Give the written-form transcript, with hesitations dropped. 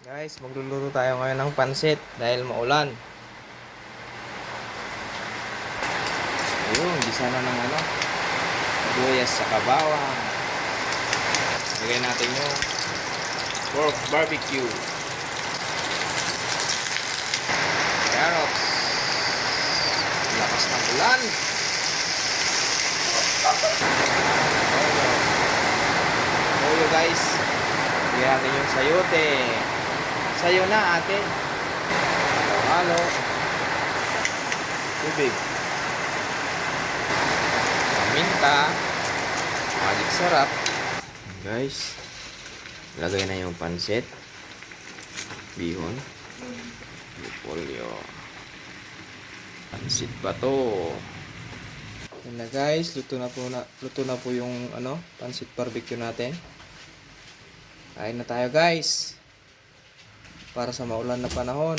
Guys, magluluto tayo ngayon ng pansit dahil maulan. Ayun, gisa na ng sibuyas sa bawang. Lagay natin yung pork barbecue. Carrots. Lakas ng ulan. Toyo guys. Lagay natin yung sayote. Sayo na ate. Halo. Tubig. Paminta. Magic sarap. Guys, lagay na yung pansit. Bihon. Repolyo. Pansit ba to? Yan na guys, luto na po yung pansit barbecue natin. Kain na tayo guys. Para sa maulan na panahon.